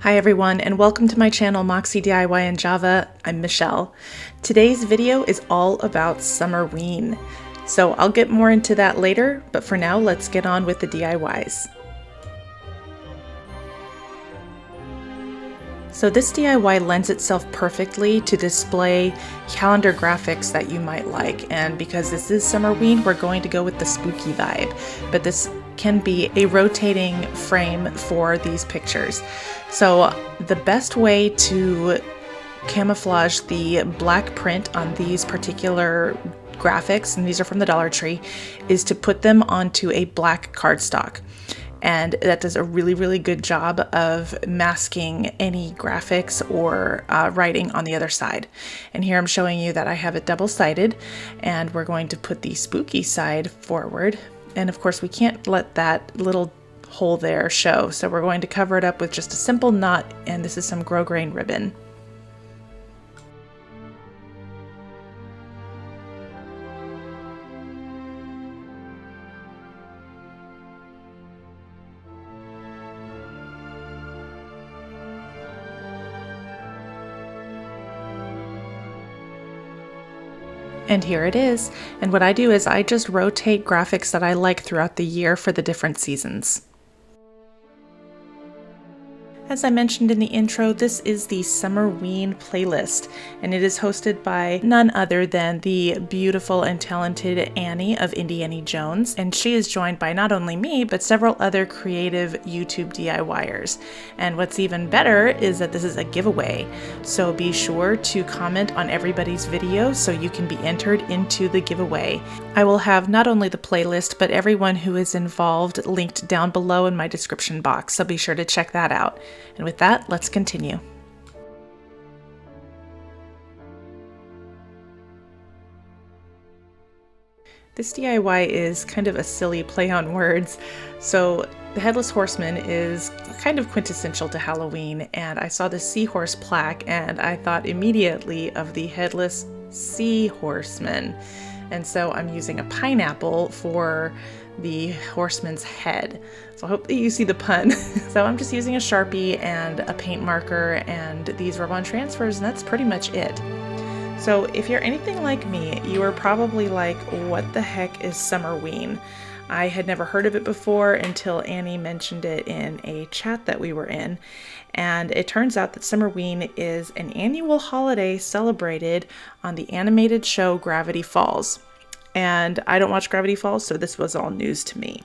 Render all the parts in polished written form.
Hi everyone, and welcome to my channel Moxie DIY in Java. I'm Michelle. Today's video is all about Summerween. So I'll get more into that later, but for now let's get on with the DIYs. So this DIY lends itself perfectly to display calendar graphics that you might like, and because this is Summerween, we're going to go with the spooky vibe, but this can be a rotating frame for these pictures. So the best way to camouflage the black print on these particular graphics, and these are from the Dollar Tree, is to put them onto a black cardstock. And that does a really good job of masking any graphics or writing on the other side. And here I'm showing you that I have it double-sided, and we're going to put the spooky side forward. And of course we can't let that little hole there show, so we're going to cover it up with just a simple knot, and this is some grosgrain ribbon. And here it is. And what I do is I just rotate graphics that I like throughout the year for the different seasons. As I mentioned in the intro, this is the Summerween playlist, and it is hosted by none other than the beautiful and talented Annie of Indie Annie Jones, and she is joined by not only me, but several other creative YouTube DIYers. And what's even better is that this is a giveaway, so be sure to comment on everybody's video so you can be entered into the giveaway. I will have not only the playlist, but everyone who is involved linked down below in my description box, so be sure to check that out. And with that, let's continue. This DIY is kind of a silly play on words. So the Headless Horseman is kind of quintessential to Halloween, and I saw the seahorse plaque and I thought immediately of the Headless Seahorseman. And so I'm using a pineapple for the horseman's head. So I hope that you see the pun. So I'm just using a Sharpie and a paint marker and these rub-on transfers, and that's pretty much it. So if you're anything like me, you are probably like, what the heck is Summerween? I had never heard of it before until Annie mentioned it in a chat that we were in. And it turns out that Summerween is an annual holiday celebrated on the animated show Gravity Falls. And I don't watch Gravity Falls, so this was all news to me.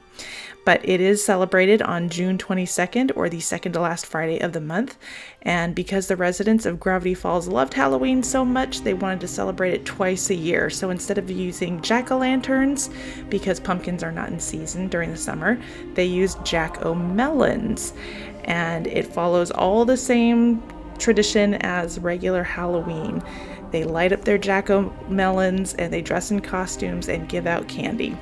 But it is celebrated on June 22nd, or the second to last Friday of the month. And because the residents of Gravity Falls loved Halloween so much, they wanted to celebrate it twice a year. So instead of using jack-o'-lanterns, because pumpkins are not in season during the summer, they used jack-o'-melons. And it follows all the same tradition as regular Halloween. They light up their jack-o'-melons and they dress in costumes and give out candy.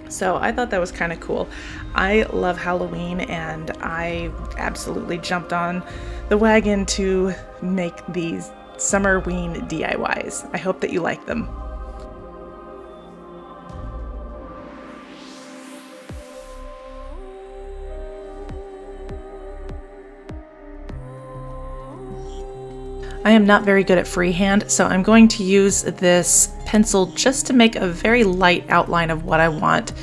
So I thought that was kind of cool. I love Halloween and I absolutely jumped on the wagon to make these Summerween DIYs. I hope that you like them. I am not very good at freehand, so I'm going to use this pencil just to make a very light outline of what I want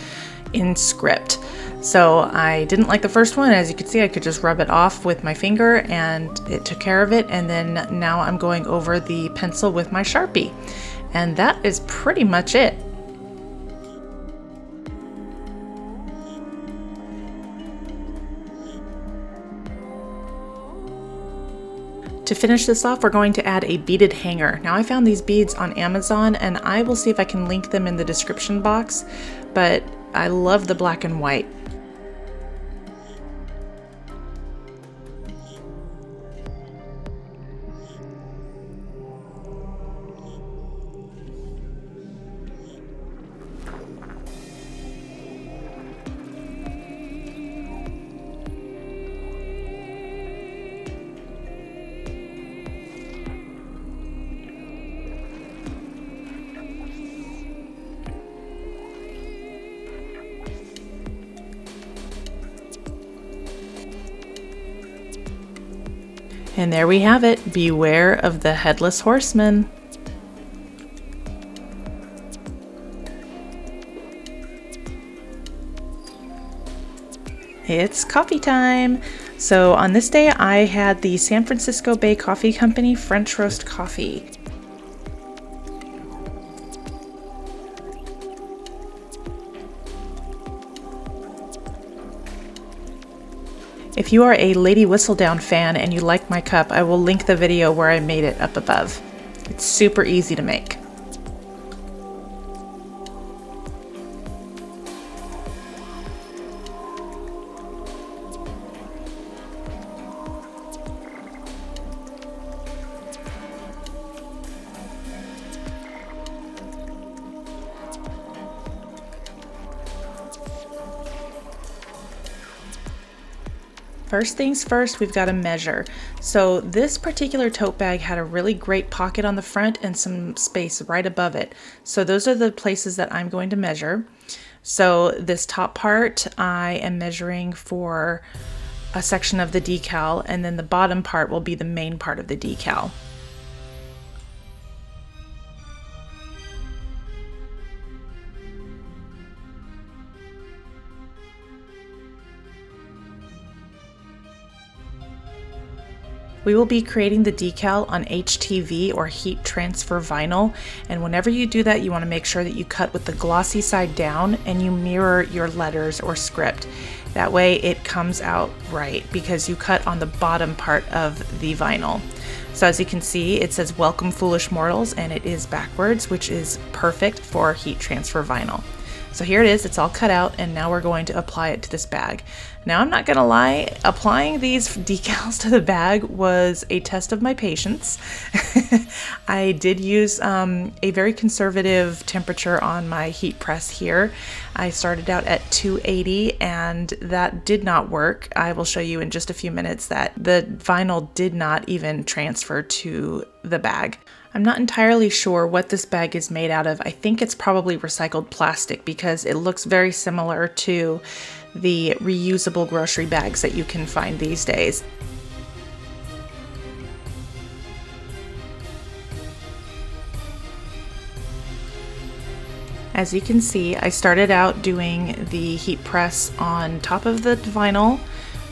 in script. So I didn't like the first one. As you can see, I could just rub it off with my finger and it took care of it. And then now I'm going over the pencil with my Sharpie. And that is pretty much it. To finish this off, we're going to add a beaded hanger. Now I found these beads on Amazon and I will see if I can link them in the description box, but I love the black and white. And there we have it. Beware of the Headless Horseman. It's coffee time. So on this day I had the San Francisco Bay Coffee Company French Roast Coffee. If you are a Lady Whistledown fan and you like my cup, I will link the video where I made it up above. It's super easy to make. First things first, we've got to measure. So this particular tote bag had a really great pocket on the front and some space right above it. So those are the places that I'm going to measure. So this top part, I am measuring for a section of the decal, and then the bottom part will be the main part of the decal. We will be creating the decal on HTV or heat transfer vinyl, and whenever you do that you want to make sure that you cut with the glossy side down and you mirror your letters or script. That way it comes out right because you cut on the bottom part of the vinyl. So as you can see, it says "Welcome Foolish Mortals" and it is backwards, which is perfect for heat transfer vinyl. So here it is, it's all cut out, and now we're going to apply it to this bag. Now I'm not gonna lie, applying these decals to the bag was a test of my patience. I did use a very conservative temperature on my heat press here. I started out at 280 and that did not work. I will show you in just a few minutes that the vinyl did not even transfer to the bag. I'm not entirely sure what this bag is made out of. I think it's probably recycled plastic because it looks very similar to the reusable grocery bags that you can find these days. As you can see, I started out doing the heat press on top of the vinyl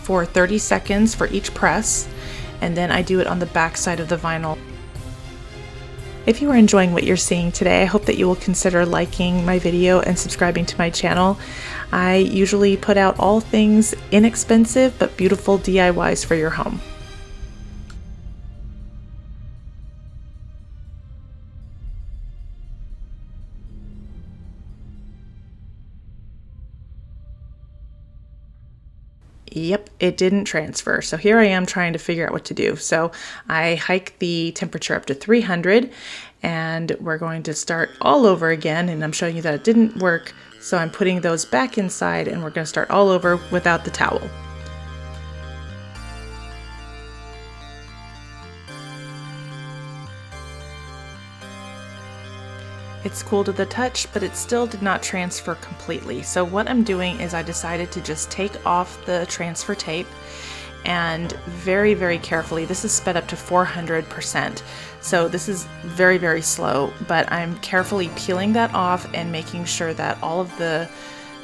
for 30 seconds for each press, and then I do it on the back side of the vinyl. If you are enjoying what you're seeing today, I hope that you will consider liking my video and subscribing to my channel. I usually put out all things inexpensive but beautiful DIYs for your home. Yep, it didn't transfer. So here I am trying to figure out what to do. So I hike the temperature up to 300 and we're going to start all over again, and I'm showing you that it didn't work. So I'm putting those back inside and we're going to start all over without the towel. It's cool to the touch, but it still did not transfer completely. So what I'm doing is I decided to just take off the transfer tape and very, very carefully, this is sped up to 400%. So this is very, very slow, but I'm carefully peeling that off and making sure that all of the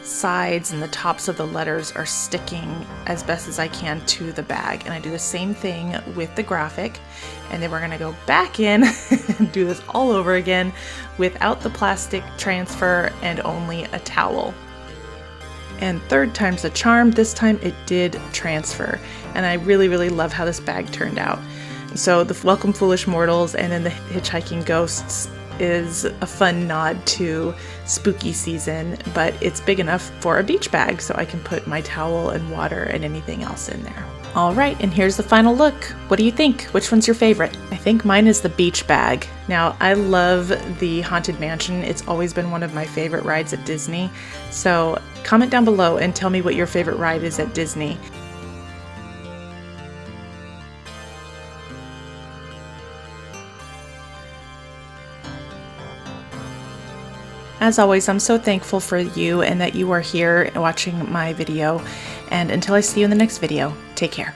sides and the tops of the letters are sticking as best as I can to the bag. And I do the same thing with the graphic, and then we're gonna go back in and do this all over again without the plastic transfer and only a towel. And third time's the charm. This time it did transfer, and I really, really love how this bag turned out. So the Welcome Foolish Mortals and then the Hitchhiking Ghosts is a fun nod to spooky season, but it's big enough for a beach bag, so I can put my towel and water and anything else in there. All right, and here's the final look. What do you think? Which one's your favorite? I think mine is the beach bag. Now, I love the Haunted Mansion. It's always been one of my favorite rides at Disney. So comment down below and tell me what your favorite ride is at Disney. As always, I'm so thankful for you and that you are here watching my video. And until I see you in the next video, take care.